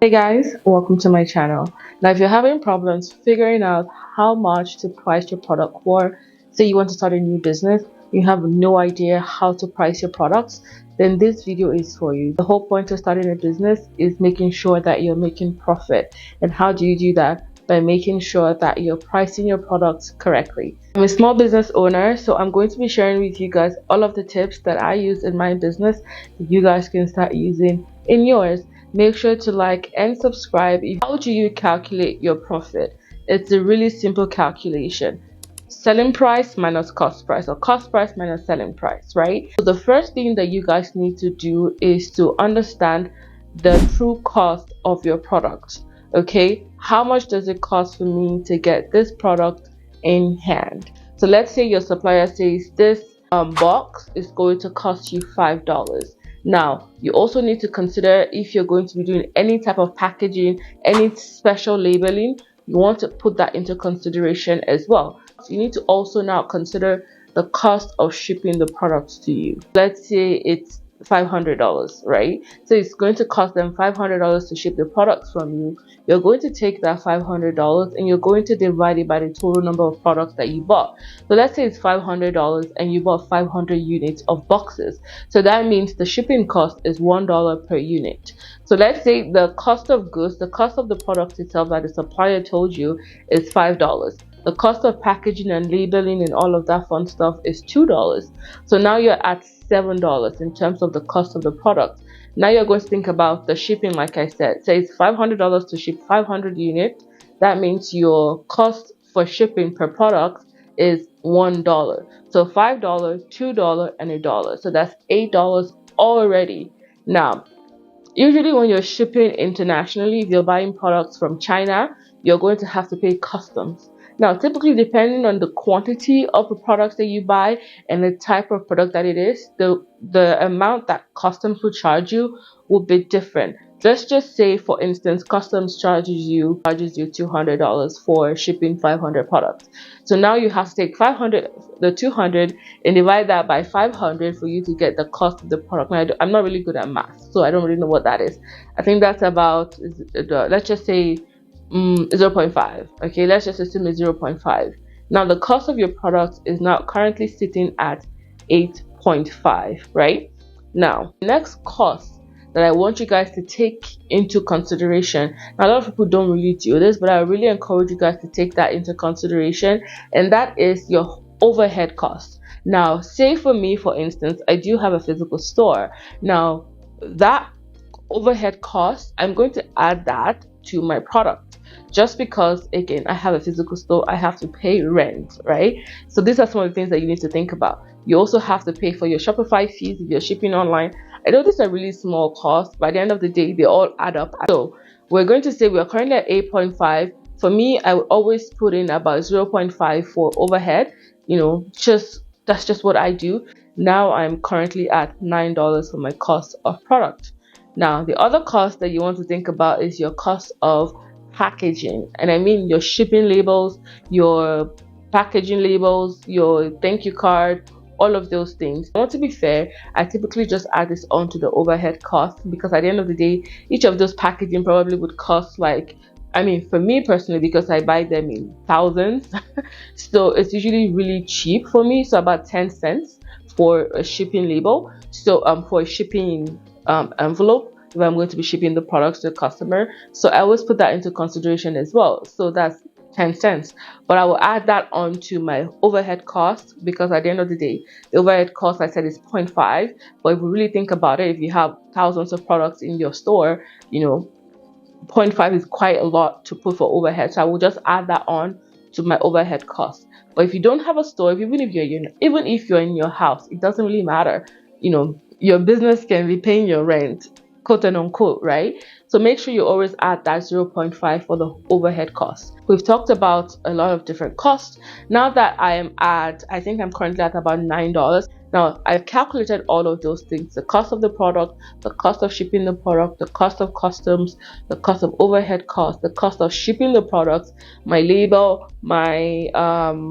Hey guys, welcome to my channel. Now, if you're having problems figuring out how much to price your product for, say you want to start a new business, you have no idea how to price your products, then this video is for you. The whole point of starting a business is making sure that you're making profit. And how do you do that? By making sure that you're pricing your products correctly. I'm a small business owner, so I'm going to be sharing with you guys all of the tips that I use in my business that you guys can start using in yours. Make sure to like and subscribe. How do you calculate your profit? It's a really simple calculation. Selling price minus cost price, or cost price minus selling price, right? So the first thing that you guys need to do is to understand the true cost of your product. Okay, how much does it cost for me to get this product in hand? So let's say your supplier says this box is going to cost you $5. Now, you also need to consider if you're going to be doing any type of packaging, any special labeling, you want to put that into consideration as well. So you need to also now consider the cost of shipping the products to you. Let's say it's $500, right? So it's going to cost them $500 to ship the products from you. You're going to take that $500 and you're going to divide it by the total number of products that you bought. So let's say it's $500 and you bought 500 units of boxes. So that means the shipping cost is $1 per unit. So let's say the cost of goods, the cost of the product itself that the supplier told you is $5. The cost of packaging and labeling and all of that fun stuff is $2. So now you're at $7 in terms of the cost of the product. Now you're going to think about the shipping. Like I said, say it's $500 to ship 500 units. That means your cost for shipping per product is $1. So $5, $2, and $1. So that's $8 already. Now, usually when you're shipping internationally, if you're buying products from China, you're going to have to pay customs. Now, typically, depending on the quantity of the products that you buy and the type of product that it is, the amount that customs will charge you will be different. Let's just say, for instance, customs charges you $200 for shipping 500 products. So now you have to take the 200 and divide that by 500 for you to get the cost of the product. Now, I'm not really good at math, so I don't really know what that is. I think that's about, let's just say, 0.5. Okay, let's just assume it's 0.5. Now the cost of your product is now currently sitting at 8.5, right? Now, next cost that I want you guys to take into consideration. Now, a lot of people don't really do this, but I really encourage you guys to take that into consideration, and that is your overhead cost. Now, say for me, for instance, I do have a physical store. Now, that overhead cost, I'm going to add that to my product. Just because, again, I have a physical store, I have to pay rent, right? So these are some of the things that you need to think about. You also have to pay for your Shopify fees if you're shipping online. I know these are really small costs, but at the end of the day, they all add up. So we're going to say we're currently at 8.5. For me, I would always put in about 0.5 for overhead. You know, that's just what I do. Now I'm currently at $9 for my cost of product. Now, the other cost that you want to think about is your cost of packaging, and I mean your shipping labels, your packaging labels, your thank you card, all of those things. I want to be fair, I typically just add this onto the overhead cost, because at the end of the day, each of those packaging probably would cost, like, I mean, for me personally, because I buy them in thousands, so it's usually really cheap for me. So about 10 cents for a shipping label, so for a shipping envelope, if I'm going to be shipping the products to the customer. So I always put that into consideration as well. So that's 10 cents. But I will add that onto my overhead cost, because at the end of the day, the overhead cost, I said, is 0.5. But if we really think about it, if you have thousands of products in your store, you know, 0.5 is quite a lot to put for overhead. So I will just add that on to my overhead cost. But if you don't have a store, even if you're in your house, it doesn't really matter. You know, your business can be paying your rent, quote and unquote, right? So make sure you always add that 0.5 for the overhead cost. We've talked about a lot of different costs. Now that I think I'm currently at about $9. Now I've calculated all of those things: the cost of the product, the cost of shipping the product, the cost of customs, the cost of overhead cost, the cost of shipping the products, my label, my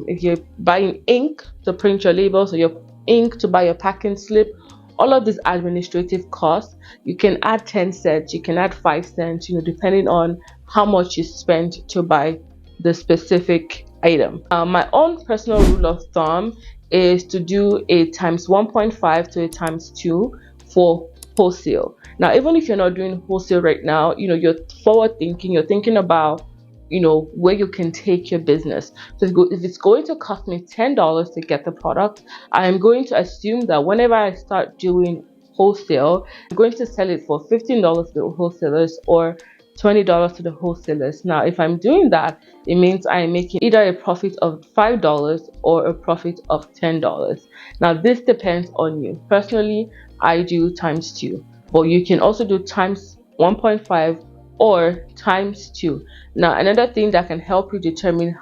if you're buying ink to print your labels, or your ink to buy your packing slip, all of these administrative costs, you can add 10 cents, you can add 5 cents, depending on how much you spend to buy the specific item. My own personal rule of thumb is to do a times 1.5 to a times 2 for wholesale. Now, even if you're not doing wholesale right now, you're forward thinking, you're thinking about where you can take your business. So if it's going to cost me $10 to get the product, I'm going to assume that whenever I start doing wholesale, I'm going to sell it for $15 to the wholesalers or $20 to the wholesalers. Now, if I'm doing that, it means I'm making either a profit of $5 or a profit of $10. Now, this depends on you. Personally, I do times 2, but you can also do times 1.5 or times 2. Now, another thing that can help you determine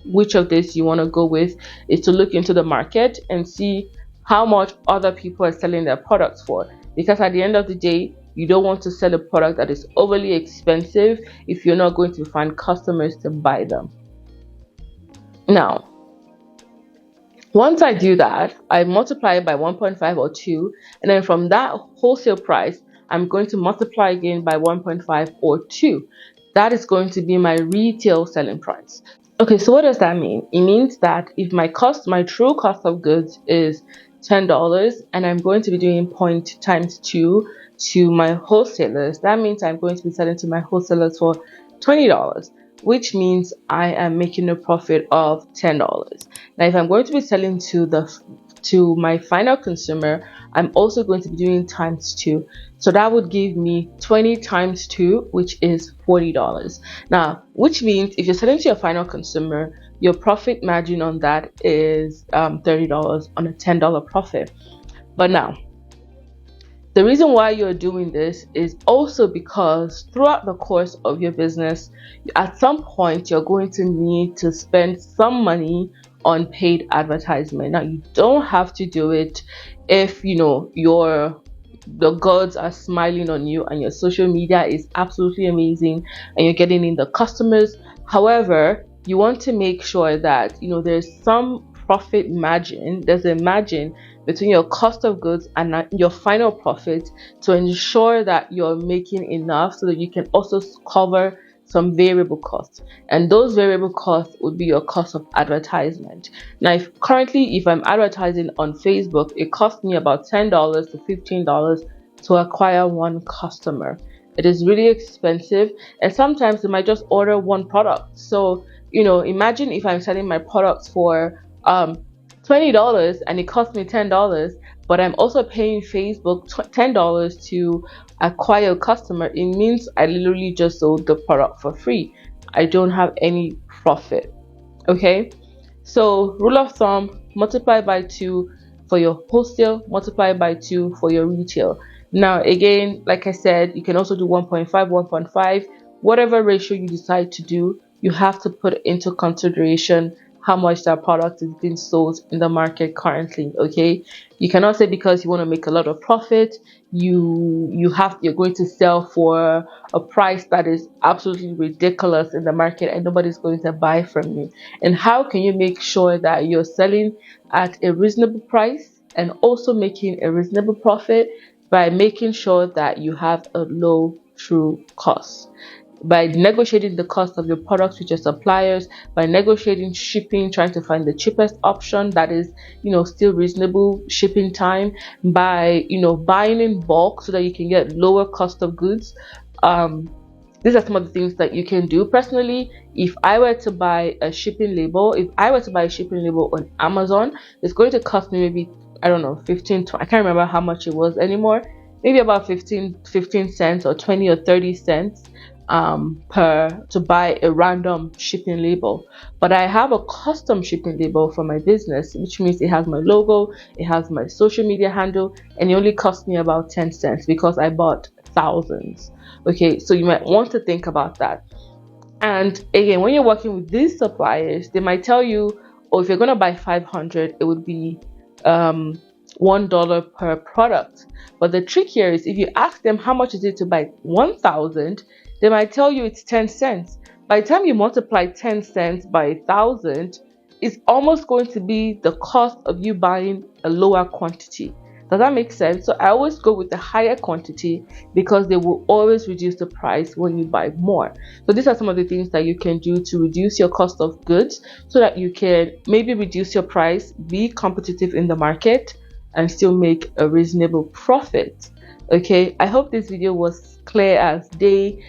which of this you want to go with is to look into the market and see how much other people are selling their products for, because at the end of the day, you don't want to sell a product that is overly expensive if you're not going to find customers to buy them. Now, once I do that, I multiply it by 1.5 or 2, and then from that wholesale price, I'm going to multiply again by 1.5 or 2. That is going to be my retail selling price. Okay, so what does that mean? It means that if my true cost of goods is $10 and I'm going to be doing point times 2 to my wholesalers, that means I'm going to be selling to my wholesalers for $20, which means I am making a profit of $10. Now, if I'm going to be selling to my final consumer, I'm also going to be doing times 2. So that would give me 20 times 2, which is $40. Now, which means if you're selling to your final consumer, your profit margin on that is $30 on a $10 profit. But now, the reason why you're doing this is also because throughout the course of your business, at some point, you're going to need to spend some money on paid advertisement. Now, you don't have to do it if the gods are smiling on you and your social media is absolutely amazing and you're getting in the customers. However, you want to make sure that there's some profit margin, there's a margin between your cost of goods and your final profit to ensure that you're making enough so that you can also cover some variable costs, and those variable costs would be your cost of advertisement. Now, if I'm advertising on Facebook, it costs me about $10 to $15 to acquire one customer. It is really expensive, and sometimes they might just order one product. So imagine if I'm selling my products for $20 and it costs me $10, but I'm also paying Facebook $10 to acquire a customer. It means I literally just sold the product for free. I don't have any profit. Okay, so rule of thumb, multiply by 2 for your wholesale, multiply by 2 for your retail. Now, again, like I said, you can also do 1.5, 1.5, whatever ratio you decide to do. You have to put into consideration how much that product is being sold in the market currently. Okay, you cannot say because you want to make a lot of profit, you're going to sell for a price that is absolutely ridiculous in the market and nobody's going to buy from you. And how can you make sure that you're selling at a reasonable price and also making a reasonable profit? By making sure that you have a low true cost, by negotiating the cost of your products with your suppliers, by negotiating shipping, trying to find the cheapest option that is still reasonable shipping time, by buying in bulk so that you can get lower cost of goods. These are some of the things that you can do. Personally, if I were to buy a shipping label on Amazon, it's going to cost me maybe, I don't know, 15, 20, I can't remember how much it was anymore, maybe about 15 cents or 20 or 30 cents to buy a random shipping label. But I have a custom shipping label for my business, which means it has my logo, it has my social media handle, and it only cost me about 10 cents because I bought thousands. Okay, so you might want to think about that. And again, when you're working with these suppliers, they might tell you, oh, if you're going to buy 500, it would be $1 per product. But the trick here is if you ask them how much is it to buy 1,000, they might tell you it's 10 cents. By the time you multiply 10 cents by 1,000, it's almost going to be the cost of you buying a lower quantity. Does that make sense? So I always go with the higher quantity because they will always reduce the price when you buy more. So these are some of the things that you can do to reduce your cost of goods so that you can maybe reduce your price, be competitive in the market, and still make a reasonable profit. Okay, I hope this video was clear as day.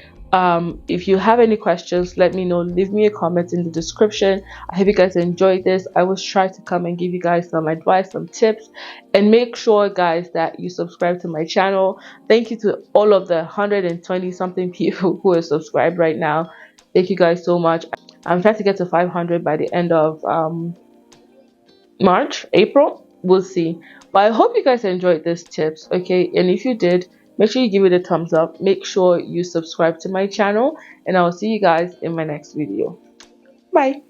If you have any questions, let me know. Leave me a comment in the description. I hope you guys enjoyed this. I will try to come and give you guys some advice, some tips, and make sure guys that you subscribe to my channel. Thank you to all of the 120 something people who are subscribed right now. Thank you guys so much. I'm trying to get to 500 by the end of March, April, we'll see. But I hope you guys enjoyed these tips, okay? And if you did, make sure you give it a thumbs up. Make sure you subscribe to my channel, and I'll see you guys in my next video. Bye.